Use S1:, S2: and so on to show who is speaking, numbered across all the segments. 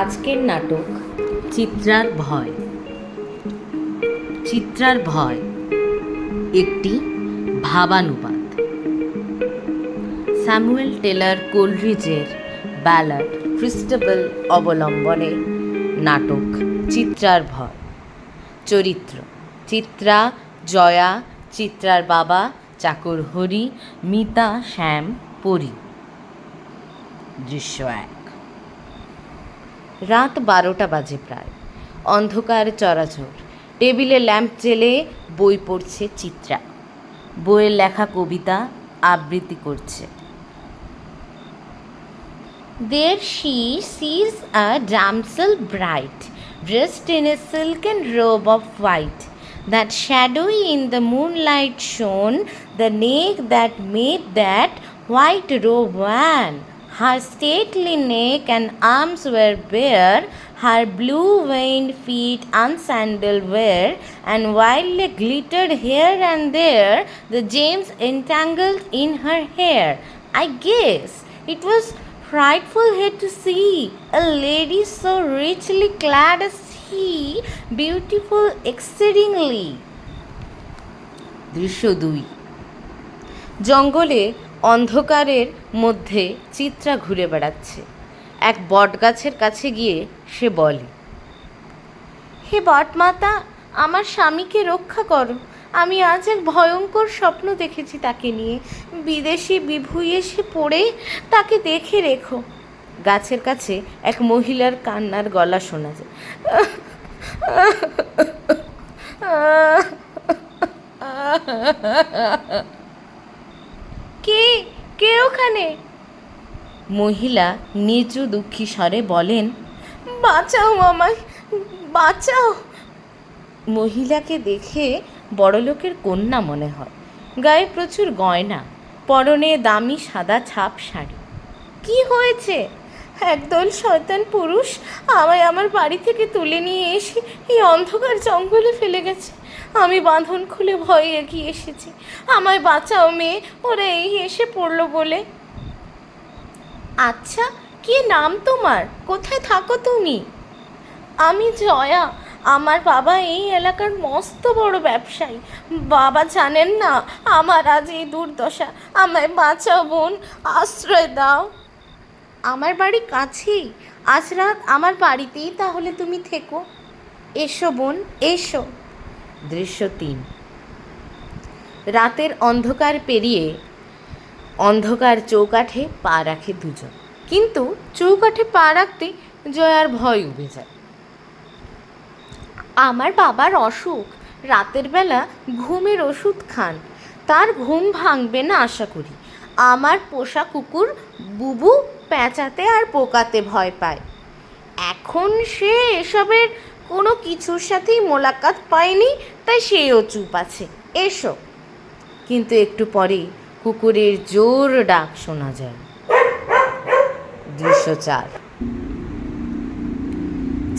S1: আজকের নাটক চিত্রার ভয়। চিত্রার ভয় একটি ভাবানুবাদ। স্যামুয়েল টেলর কোলরিজের ব্যালাড ক্রিস্টেবল অবলম্বনে নাটক চিত্রার ভয়। চরিত্র: চিত্রা, জয়া, চিত্রার বাবা, চাকর হরি, মিতা, শ্যাম, পরী। দৃশ্য 1। রাত 12টা বাজে প্রায়। অন্ধকার চরাচর। টেবিলে ল্যাম্প জেলে বই পড়ছে চিত্রা। বইয়ের লেখা কবিতা আবৃত্তি করছে। There she sees a damsel bright, dressed in a silken robe of white, that shadowy in the moonlight shone, the neck that made that white robe wan. Her stately neck and arms were bare, her blue-veined feet unsandaled were, and wildly glittered here and there the gems entangled in her hair. I guess it was frightful here to see a lady so richly clad as he, beautiful exceedingly. দৃশ্য 2। জঙ্গলে অন্ধকারের মধ্যে চিত্রা ঘুরে বেড়াচ্ছে। এক বটগাছের কাছে গিয়ে সে বলে, হে বটমাতা, আমার স্বামীকে রক্ষা করো। আমি আজ এক ভয়ঙ্কর স্বপ্ন দেখেছি তাকে নিয়ে। বিদেশি বিভুঁই এসে পড়ে তাকে দেখে রেখো। গাছের কাছে এক মহিলার কান্নার গলা শোনা যায়। কে কে ওখানে? মহিলা নিচু দুঃখী স্বরে বলেন, বাঁচাও আমায়, বাঁচাও। মহিলাকে দেখে বড়লোকের কন্যা মনে হয়। গায়ে প্রচুর গয়না, পরনে দামি সাদা ছাপ শাড়ি। কি হয়েছে? একদল শয়তান পুরুষ আমায় আমার বাড়ি থেকে তুলে নিয়ে এসে এই অন্ধকার জঙ্গলে ফেলে গেছে। আমি বাঁধন খুলে ভয়ে এগিয়ে এসেছি। আমায় বাঁচাও মেয়ে, ওরা এই এসে পড়লো বলে। আচ্ছা, কি নাম তোমার? কোথায় থাকো তুমি? আমি জয়া। আমার বাবা এই এলাকার মস্ত বড় ব্যবসায়ী। বাবা জানেন না আমার আজ এই দুর্দশা। আমায় বাঁচাও বোন, আশ্রয় দাও। আমার বাড়ি কাছেই। আজ রাত আমার বাড়িতেই তাহলে তুমি থেকো। এসো বোন, এসো। দৃশ্য 3। রাতের অন্ধকার পেরিয়ে অন্ধকার চৌকাঠে পা রাখে দুজন। কিন্তু চৌকাঠে পা রাখতে জয়ার ভয় উবে যায়। আমার বাবার অসুখ, রাতের বেলা ঘুমের ওষুধ খান, তার ঘুম ভাঙবে না আশা করি। আমার পোষা কুকুর বুবু পেঁচাতে আর পোকাতে ভয় পায়। এখন সে এসবের কোনো কিছুর সাথেই মোলাকাত পায়নি, তাই সেও চুপ আছে। এসো। কিন্তু একটু পরেই কুকুরের জোর ডাক শোনা যায়। দৃশ্য 4।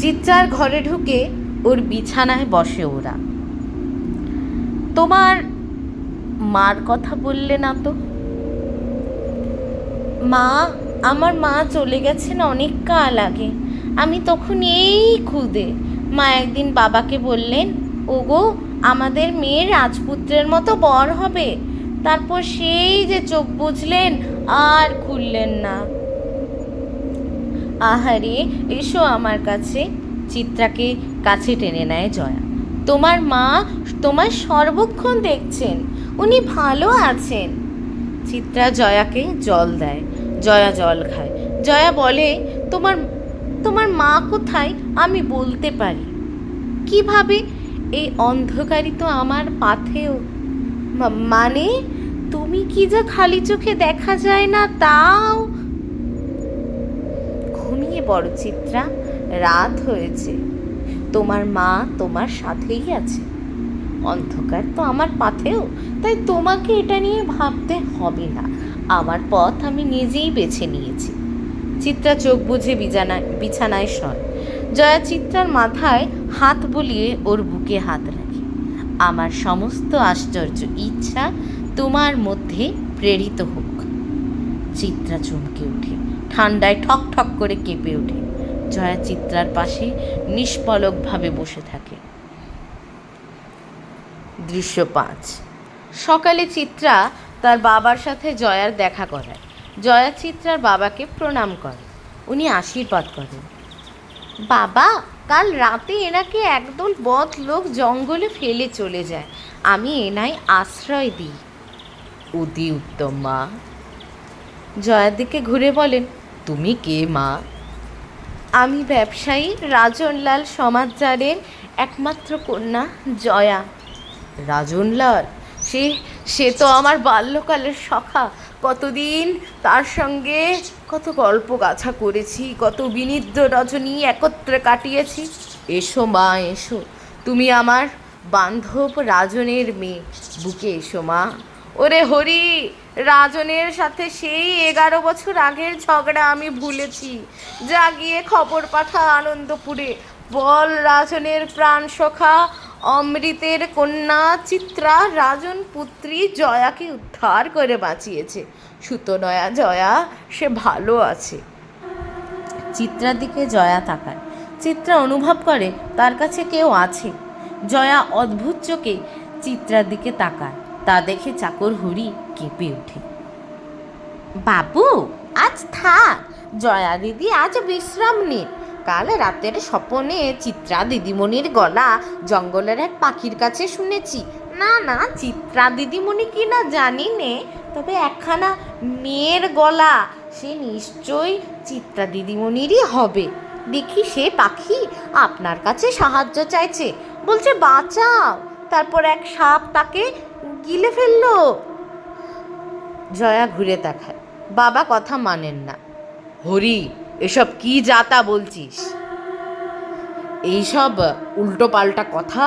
S1: চিত্রার ঘরে ঢুকে ওর বিছানায় বসে ওরা। তোমার মার কথা বললে না তো? মা, আমার মা চলে গেছেন অনেক কাল আগে। আমি তখন এই ক্ষুদে। মা একদিন বাবাকে বললেন, ওগো, আমাদের মেয়ের রাজপুত্রের মতো বর হবে। তারপর সেই যে চোখ বুঝলেন আর খুললেন না। আহারে, এসো আমার কাছে। চিত্রাকে কাছে টেনে নেয় জয়া। তোমার মা তোমার সর্বক্ষণ দেখছেন, উনি ভালো আছেন। চিত্রা জয়াকে জল দেয়। জয়া জল খায়। জয়া বলে, তোমার মা কোথায়? আমি বলতে পারি। কিভাবে? এই অন্ধকারই তো আমার পাথেও। মানে তুমি কি যা খালি চোখে দেখা যায় না তাও? ঘুমিয়ে পড়ো চিত্রা, রাত হয়েছে। তোমার মা তোমার সাথেই আছে। অন্ধকার তো আমার পাথেও, তাই তোমাকে এটা নিয়ে ভাবতে হবে না। আমার পথ আমি নিজেই বেছে নিয়েছি। চিত্রা চোখ বুজে বিছানায় শয়। জয়া চিত্রার মাথায় হাত বুলিয়ে ওর বুকে হাত রাখে। আমার সমস্ত আশ্চর্য ইচ্ছা তোমার মধ্যে প্রেরিত হোক। চিত্রা চমকে ওঠে। ঠান্ডায় ঠক ঠক করে কেঁপে ওঠে। জয়া চিত্রার পাশে নিষ্পলকভাবে বসে থাকে। দৃশ্য 5। সকালে চিত্রা তার বাবার সাথে জয়ার দেখা করায়। জয়া চিত্রার বাবাকে প্রণাম করে। উনি আশীর্বাদ করেন। বাবা, কাল রাতে এনাকে একদল বদ লোক জঙ্গলে ফেলে চলে যায়। আমি এনায় আশ্রয় দিই। অতি উত্তম মা। জয়ার দিকে ঘুরে বলেন, তুমি কে মা? আমি ব্যবসায়ী রাজনলাল সমাদজারের একমাত্র কন্যা জয়া। রাজনলাল? সে তো আমার বাল্যকালের সখা। কতদিন তার সঙ্গে কত গল্প গাছা করেছি, কত বিনিদ্র রজনী একত্রে কাটিয়েছি। এসো মা, এসো। তুমি আমার বান্ধব রাজনের মেয়ে। বুকে এসো মা। ওরে হরি, রাজনের সাথে সেই 11 বছর আগের ঝগড়া আমি ভুলেছি। যা গিয়ে খবর পাঠা আনন্দপুরে। বল রাজনের প্রাণ সখা অমৃতের কন্যা চিত্রা রাজন পুত্রী জয়াকে উদ্ধার করে বাঁচিয়েছে। সুতনয়া জয়া, সে ভালো আছে। চিত্রার দিকে জয়া তাকায়। চিত্রা অনুভব করে তার কাছে কেউ আছে। জয়া অদ্ভুত চোখে চিত্রার দিকে তাকায়। তা দেখে চাকর হরি কেঁপে ওঠে। বাবু, আজ থাক। জয়া দিদি আজ বিশ্রাম নিন। কাল রাতের স্বপনে চিত্রা দিদিমণির গলা জঙ্গলের এক পাখির কাছে শুনেছি। না, চিত্রা দিদিমণি কি না জানি নে, তবে একখানা মেয়ের গলা, সে নিশ্চয়ই চিত্রা দিদিমণিরই হবে। দেখি সে পাখি আপনার কাছে সাহায্য চাইছে, বলছে বাঁচাও। তারপর এক সাপ তাকে গিলে ফেললো। জয়া ঘুরে তাকায়। বাবা কথা মানেন না। হরি, এসব কি যাতা বলছিস? এইসব উল্টো পাল্টা কথা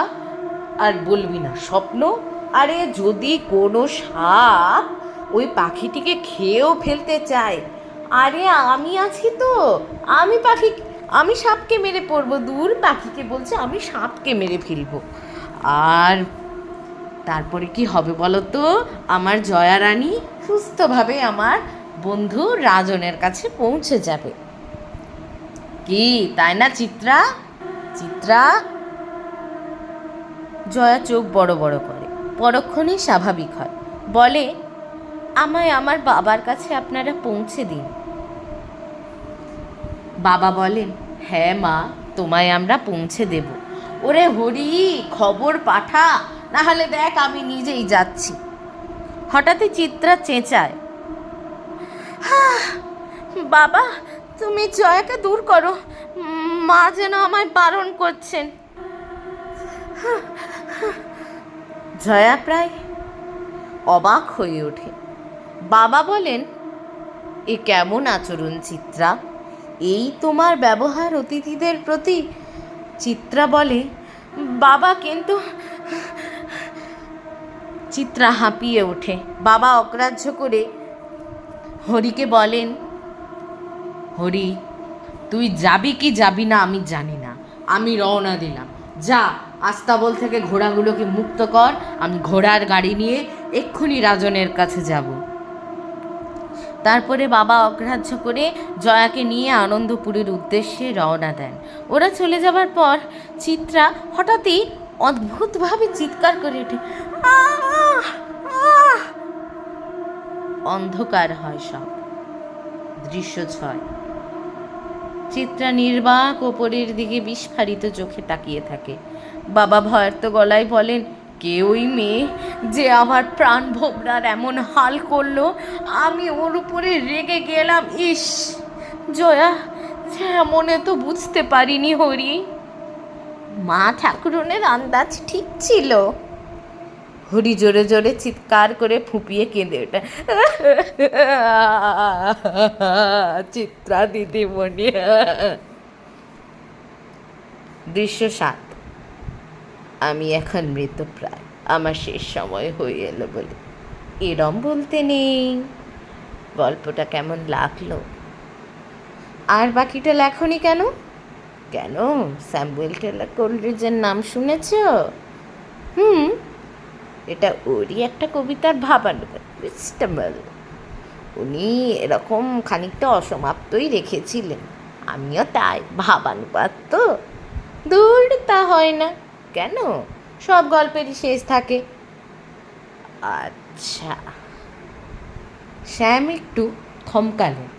S1: আর বলবি না। স্বপ্ন? আরে যদি কোনো সাপ ওই পাখিটিকে খেয়েও ফেলতে চায়, আরে আমি আছি তো। আমি সাপকে মেরে পড়বো। দূর, পাখিকে বলছে আমি সাপকে মেরে ফেলবো। আর তারপরে কি হবে বলো তো? আমার জয়া রানী সুস্থভাবে আমার বন্ধু রাজনের কাছে পৌঁছে যাবে। কি তাই না চিত্রা? চিত্রা? জয়া চোখ বড় বড় করে, পরক্ষণেই স্বাভাবিক হয়। বলে, আমায় আমার বাবার কাছে আপনারা পৌঁছে দিন। বাবা বলেন, হ্যাঁ মা, তোমায় আমরা পৌঁছে দেব। ওরে হরি, খবর পাঠা, না হলে দেখ আমি নিজেই যাচ্ছি। হঠাৎই চিত্রা চেঁচায়, বাবা, তুমি জয়াকে দূর করো। মা যেন আমায় বারণ করছেন। জয়া প্রায় অবাক হয়ে ওঠে। বাবা বলেন, এ কেমন আচরণ চিত্রা? এই তোমার ব্যবহার অতিথিদের প্রতি? চিত্রা বলে, বাবা কিন্তু। চিত্রা হাঁপিয়ে ওঠে। বাবা অগ্রাহ্য করে হরিকে বলেন, হরি, তুই যাবি কি যাবি না আমি জানি না। আমি রওনা দিলাম। যা, আস্তাবল থেকে ঘোড়াগুলোকে মুক্ত কর। আমি ঘোড়ার গাড়ি নিয়ে এক্ষুনি রাজনের কাছে যাব। তারপরে বাবা অগ্রাহ্য করে জয়াকে নিয়ে আনন্দপুরের উদ্দেশ্যে রওনা দেন। ওরা চলে যাবার পর চিত্রা হঠাৎই অদ্ভুতভাবে চিৎকার করে ওঠে, অন্ধকার হয় সব। দৃশ্য 6। চিত্রা নির্বাক ওপরের দিকে বিস্ফারিত চোখে তাকিয়ে থাকে। বাবা ভয়ার্ত গলায় বলেন, কে ওই মেয়ে যে আমার প্রাণ ভোমরার এমন হাল করলো? আমি ওর উপরে রেগে গেলাম। ইস, জয়া মনে তো বুঝতে পারিনি হরি। মা ঠাকুরনের আন্দাজ ঠিক ছিল। হরি জোরে জোরে চিৎকার করে ফুঁপিয়ে কেঁদে ওঠে, চিত্রা দিদিমণি। দৃশ্য 7। আমি এখন মৃতপ্রায়, আমার শেষ সময় হয়ে এলো বলে এরম বলতে নেই। গল্পটা কেমন লাগলো? আর বাকিটা লেখনি কেন? কেন, স্যামুয়েল টেলর কোলরিজের নাম শুনেছ? এটা ওরই একটা কবিতার ভাবানুবাদ। উনি এরকম খানিকটা অসমাপ্তই রেখেছিলেন। আমিও তাই, ভাবানুপাত তো। দূর, তা হয় না কেন? সব গল্পেরই শেষ থাকে। আচ্ছা। শ্যাম একটু থমকালেন,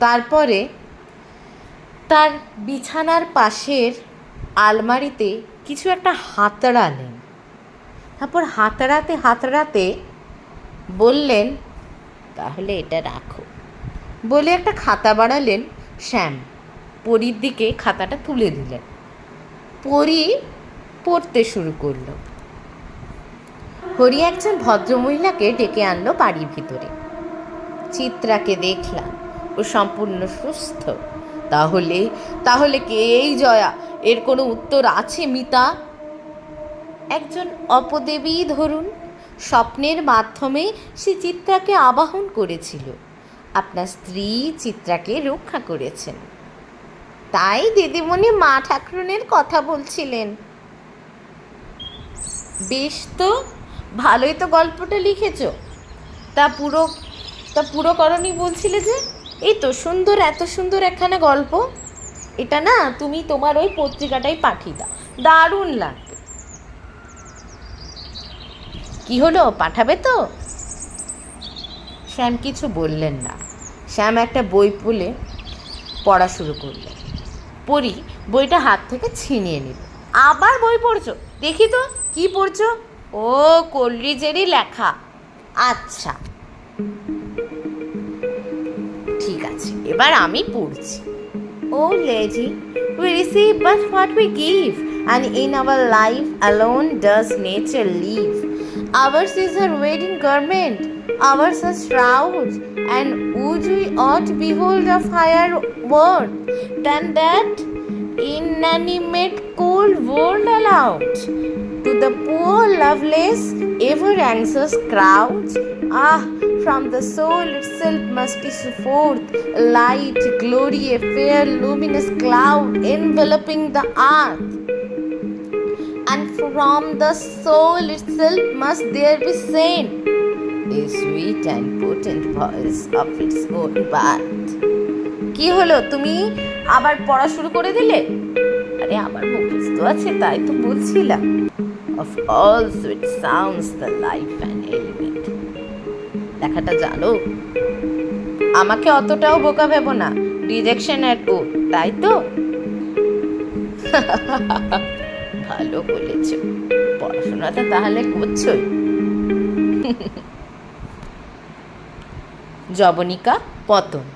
S1: তারপরে তার বিছানার পাশের আলমারিতে কিছু একটা হাতড়ালেন। তারপর হাতড়াতে হাতড়াতে বললেন, তাহলে এটা রাখো, বলে একটা খাতা বাড়ালেন শ্যাম। পরীর দিকে খাতাটা তুলে দিলেন। পরী পড়তে শুরু করলো। হরি একজন ভদ্রমহিলাকে ডেকে আনলো বাড়ির ভিতরে। চিত্রাকে দেখলাম, ও সম্পূর্ণ সুস্থ। তাহলে তাহলে কে এই জয়া? এর কোনো উত্তর আছে মিতা? একজন অপদেবী ধরুন, স্বপ্নের মাধ্যমে সে চিত্রাকে আবাহন করেছিল। আপনার স্ত্রী চিত্রাকে রক্ষা করেছেন। তাই দিদিমণি মা ঠাকুরনের কথা বলছিলেন। বেশ তো, ভালোই তো গল্পটা লিখেছ। তা পুরো করনি বলছিলে যে? এই তো সুন্দর, এত সুন্দর একখানা গল্প। এটা না তুমি তোমার ওই পত্রিকাটাই পাঠিয়ে দাও, দারুণ লাগবে। কি হলো, পাঠাবে তো? শ্যাম কিছু বললেন না। শ্যাম একটা বই খুলে পড়া শুরু করলেন। পড়ি বইটা হাত থেকে ছিনিয়ে নিল। আবার বই পড়ছো? দেখি তো কি পড়ছো। ও, কোলরিজেরই লেখা। আচ্ছা ঠিক আছে, এবার আমি পড়ছি। Oh lady, we receive but what we give, and in our life alone does nature live. Ours is her wedding garment, ours a shroud, and would we ought behold of higher worth than that inanimate cold world allowed? To the poor loveless, ever anxious crowd, ah, from the soul itself must issue forth light, glory, a fair luminous cloud enveloping the earth. And from the soul itself must there be sent a sweet and potent voice of its own birth. কি হলো, তুমি আবার পড়া শুরু করে দিলে? আরে আমার মুখস্থ আছে, তাই তো বলছিলাম। Of all sweet sounds the life and element. লেখাটা জানো? আমাকে অতটাও বোকা ভেবো না, ডিরেকশন এট ও, তাই তো? ভালো বলেছ, পড়াশোনাটা তাহলে করছোই। যবনিকা পতন।